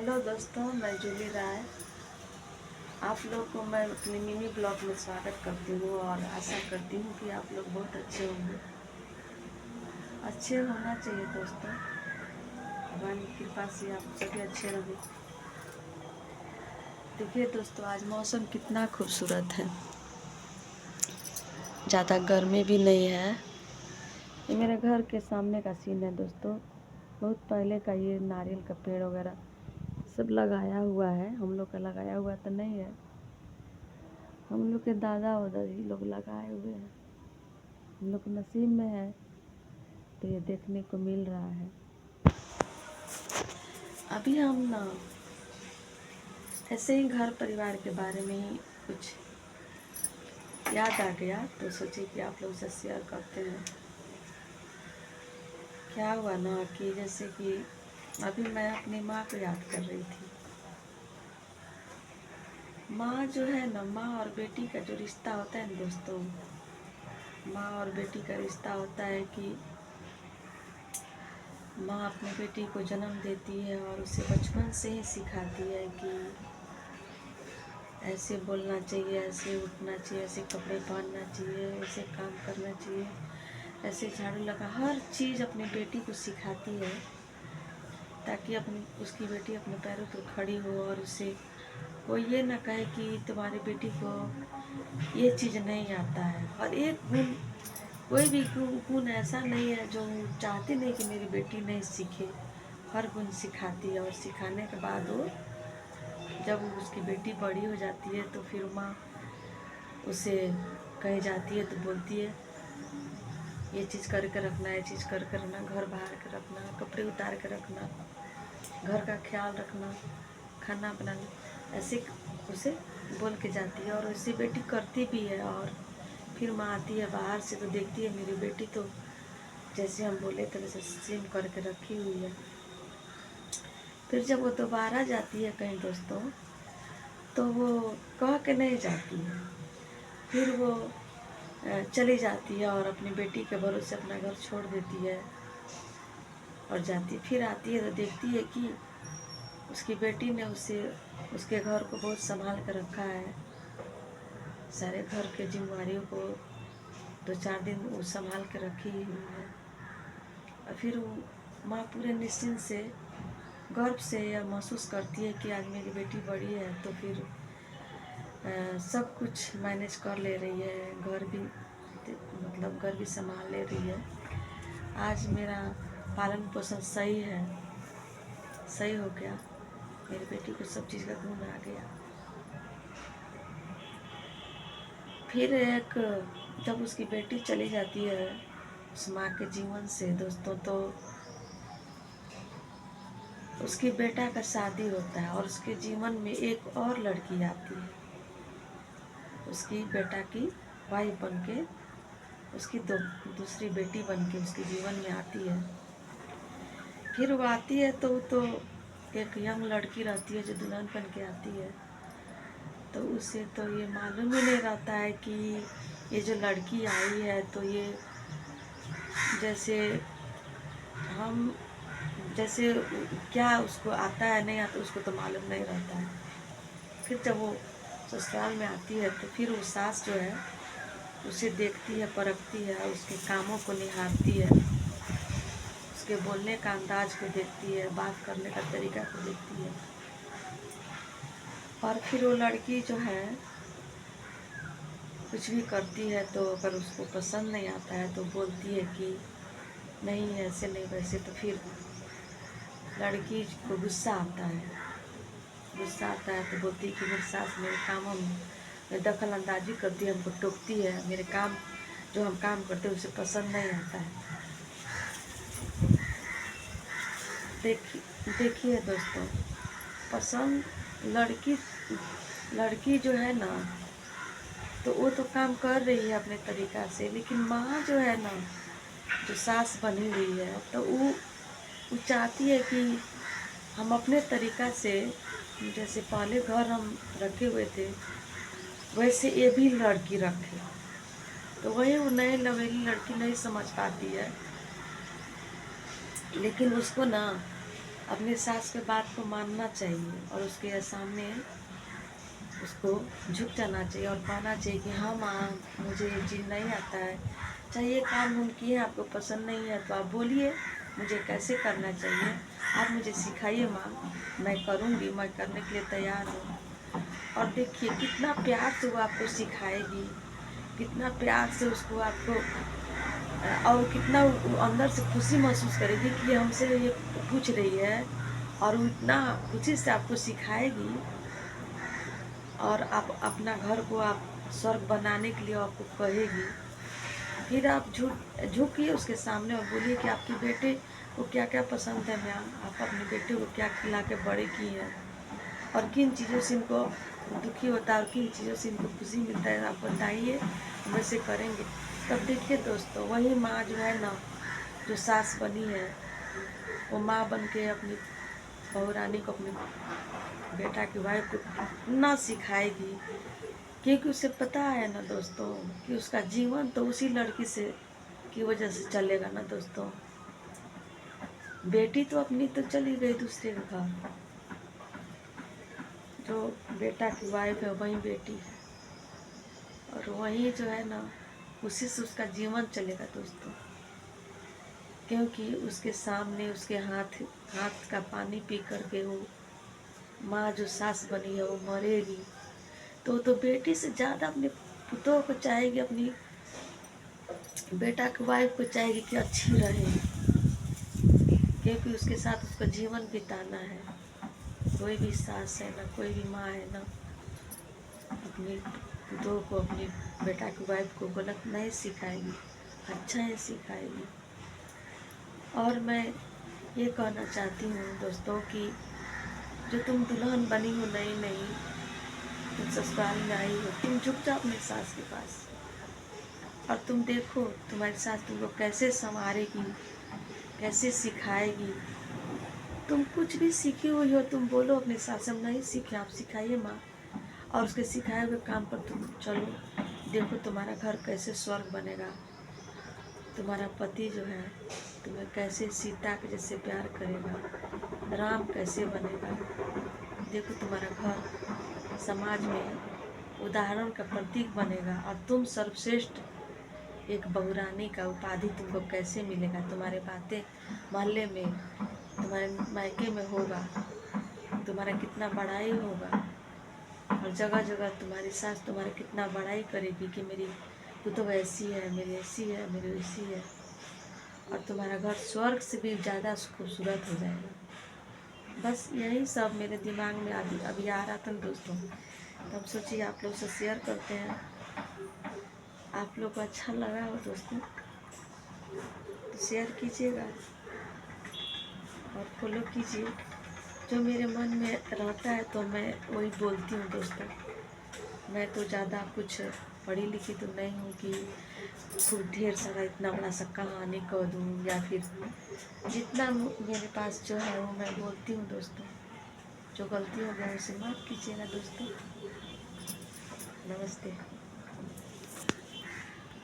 Hello दोस्तों, मैं जूली राय। आप लोग को मैं अपने मिनी ब्लॉग में स्वागत करती हूँ और आशा करती हूँ कि आप लोग बहुत अच्छे होंगे। अच्छे होना चाहिए दोस्तों, भगवान की कृपा से आप सभी अच्छे रहें। देखिए दोस्तों, आज मौसम कितना खूबसूरत है, ज़्यादा गर्मी भी नहीं है। ये मेरे घर के सामने का सीन है दोस्तों। बहुत पहले का ये नारियल का पेड़ वगैरह सब लगाया हुआ है। हम लोग का लगाया हुआ तो नहीं है, हम लोग के दादा दादी लोग लगाए हुए हैं। हम लोग के नसीब में है तो ये देखने को मिल रहा है। अभी हम ना ऐसे ही घर परिवार के बारे में ही कुछ याद आ गया तो सोचे कि आप लोग से शेयर करते हैं। क्या हुआ ना कि जैसे कि अभी मैं अपनी माँ को याद कर रही थी। माँ जो है ना, माँ और बेटी का जो रिश्ता होता है ना दोस्तों, माँ और बेटी का रिश्ता होता है कि माँ अपनी बेटी को जन्म देती है और उसे बचपन से ही सिखाती है कि ऐसे बोलना चाहिए, ऐसे उठना चाहिए, ऐसे कपड़े पहनना चाहिए, ऐसे काम करना चाहिए, ऐसे झाड़ू लगा, हर चीज़ अपनी बेटी को सिखाती है ताकि उसकी बेटी अपने पैरों पर खड़ी हो और उसे कोई ये ना कहे कि तुम्हारी बेटी को ये चीज़ नहीं आता है। और एक गुण, कोई भी गुण ऐसा नहीं है जो चाहती नहीं कि मेरी बेटी नहीं सीखे। हर गुण सिखाती है और सिखाने के बाद वो जब उसकी बेटी बड़ी हो जाती है तो फिर माँ उसे कही जाती है तो बोलती है ये चीज़ करके रखना, ये चीज़ करके रखना, घर बाहर के रखना, कपड़े उतार के रखना, घर का ख्याल रखना, खाना बनाना, ऐसे उसे बोल के जाती है और वैसे बेटी करती भी है। और फिर माँ आती है बाहर से तो देखती है मेरी बेटी तो जैसे हम बोले तो वैसे सेम करके रखी हुई है। फिर जब वो दोबारा जाती है कहीं दोस्तों तो वो कह के नहीं जाती है, फिर वो चली जाती है और अपनी बेटी के भरोसे अपना घर छोड़ देती है और जाती, फिर आती है तो देखती है कि उसकी बेटी ने उसके घर को बहुत संभाल कर रखा है। सारे घर के जिम्मेवारियों को 2-4 दिन वो संभाल के रखी हुई है। और फिर वो माँ पूरे निश्चिंत से गर्व से यह महसूस करती है कि आज मेरी बेटी बड़ी है तो फिर सब कुछ मैनेज कर ले रही है, घर भी मतलब घर भी संभाल ले रही है। आज मेरा पालन पोषण सही है, सही हो गया, मेरी बेटी को सब चीज़ का गुण आ गया। फिर एक जब उसकी बेटी चली जाती है उस माँ के जीवन से दोस्तों, तो उसके बेटा का शादी होता है और उसके जीवन में एक और लड़की आती है, उसकी बेटा की वाइफ बन के, उसकी दूसरी बेटी बन के उसके जीवन में आती है। फिर वो आती है तो एक यंग लड़की रहती है जो दुल्हन बन के आती है। तो उसे तो ये मालूम ही नहीं रहता है कि ये जो लड़की आई है तो ये जैसे हम जैसे क्या उसको आता है नहीं आता उसको तो मालूम नहीं रहता है। फिर जब वो ससुराल में आती है तो फिर वो सास जो है उसे देखती है, परखती है, उसके कामों को निहारती है, उसके बोलने का अंदाज को देखती है, बात करने का तरीका को देखती है। और फिर वो लड़की जो है कुछ भी करती है तो अगर उसको पसंद नहीं आता है तो बोलती है कि नहीं ऐसे नहीं वैसे। तो फिर लड़की को गुस्सा आता है, तो बोलती है कि मेरी सास मेरे कामों में दखल अंदाजी करती है, हमको टोकती है, मेरे काम जो हम काम करते हैं उसे पसंद नहीं आता है। देखिए दोस्तों, पसंद लड़की जो है ना तो वो तो काम कर रही है अपने तरीक़ा से, लेकिन माँ जो है ना, जो सास बनी हुई है तो वो चाहती है कि हम अपने तरीक़ा से, जैसे पहले घर हम रखे हुए थे वैसे ये भी लड़की रखे। तो वही वो नई लवेली लड़की नहीं समझ पाती है, लेकिन उसको ना अपनी सास के बात को मानना चाहिए और उसके सामने उसको झुक जाना चाहिए और कहना चाहिए कि हाँ माँ, मुझे ये चीज़ नहीं आता है, चाहे ये काम हम किए आपको पसंद नहीं है तो आप बोलिए मुझे कैसे करना चाहिए, आप मुझे सिखाइए माँ, मैं करूँगी, मैं करने के लिए तैयार हूँ। और देखिए कितना प्यार से वो आपको सिखाएगी, कितना प्यार से उसको आपको और कितना वो अंदर से खुशी महसूस करेगी कि हमसे ये पूछ रही है, और वो इतना खुशी से आपको सिखाएगी और आप अपना घर को आप स्वर्ग बनाने के लिए आपको कहेगी। फिर आप झुकिए उसके सामने और बोलिए कि आपके बेटे को क्या क्या पसंद है मैम, आप अपने बेटे को क्या खिला के बड़े की हैं और किन चीज़ों से इनको दुखी होता है और किन चीज़ों से इनको खुशी मिलता है, आप बताइए, हम वैसे करेंगे। तब देखिए दोस्तों, वही माँ जो है ना, जो सास बनी है, वो माँ बन के अपनी बहू रानी को, अपनी बेटा की वाइफ को इतना सिखाएगी, क्योंकि उसे पता है ना दोस्तों कि उसका जीवन तो उसी लड़की से की वजह से चलेगा ना दोस्तों। बेटी तो अपनी तो चली गई दूसरे के घर, जो बेटा की वाइफ है वही बेटी है, और वही जो है ना, उसी से उसका जीवन चलेगा दोस्तों। क्योंकि उसके सामने उसके हाथ हाथ का पानी पी करके वो माँ जो सास बनी है वो मरेगी, तो बेटी से ज़्यादा अपने पुतों को चाहेगी, अपनी बेटा की वाइफ को चाहेगी कि अच्छी रहे, क्योंकि उसके साथ उसका जीवन बिताना है। कोई भी सास है ना, कोई भी माँ है ना, अपनी पुतों को, अपनी बेटा की वाइफ को गलत नहीं सिखाएगी, अच्छा ही सिखाएगी। और मैं ये कहना चाहती हूँ दोस्तों कि जो तुम दुल्हन बनी हो नई नई, तुम ससुराल में आई हो, तुम झुक जाओ अपने सास के पास और तुम देखो तुम्हारी सास तुमको कैसे संवारेगी, कैसे सिखाएगी। तुम कुछ भी सीखी हुई हो, तुम बोलो अपने सास से हम नहीं सीखे, आप सिखाइए माँ, और उसके सिखाए हुए काम पर तुम चलो। देखो तुम्हारा घर कैसे स्वर्ग बनेगा, तुम्हारा पति जो है तुम्हें कैसे सीता के जैसे प्यार करेगा, राम कैसे बनेगा। देखो तुम्हारा घर समाज में उदाहरण का प्रतीक बनेगा और तुम सर्वश्रेष्ठ एक बहुरानी का उपाधि तुमको कैसे मिलेगा। तुम्हारे बातें मोहल्ले में, तुम्हारे मायके में होगा, तुम्हारा कितना बड़ाई होगा, और जगह जगह तुम्हारी सास तुम्हारा कितना बड़ाई करेगी कि मेरी तो ऐसी है, मेरी ऐसी है, मेरी वैसी है, और तुम्हारा घर स्वर्ग से भी ज़्यादा खूबसूरत हो जाएगा। बस यही सब मेरे दिमाग में अभी आ रहा था दोस्तों, तो हम सोचिए आप लोग से शेयर करते हैं। आप लोग को अच्छा लगा हो दोस्तों तो शेयर कीजिएगा और फॉलो कीजिए। जो मेरे मन में रहता है तो मैं वही बोलती हूँ दोस्तों। मैं तो ज़्यादा कुछ पढ़ी लिखी तो नहीं हूँ कि खूब ढेर सारा इतना बड़ा सा कहानी कह दूँ, या फिर जितना मेरे पास जो है वो मैं बोलती हूँ दोस्तों। जो गलती हो गया उसे माफ़ कीजिएगा दोस्तों। नमस्ते।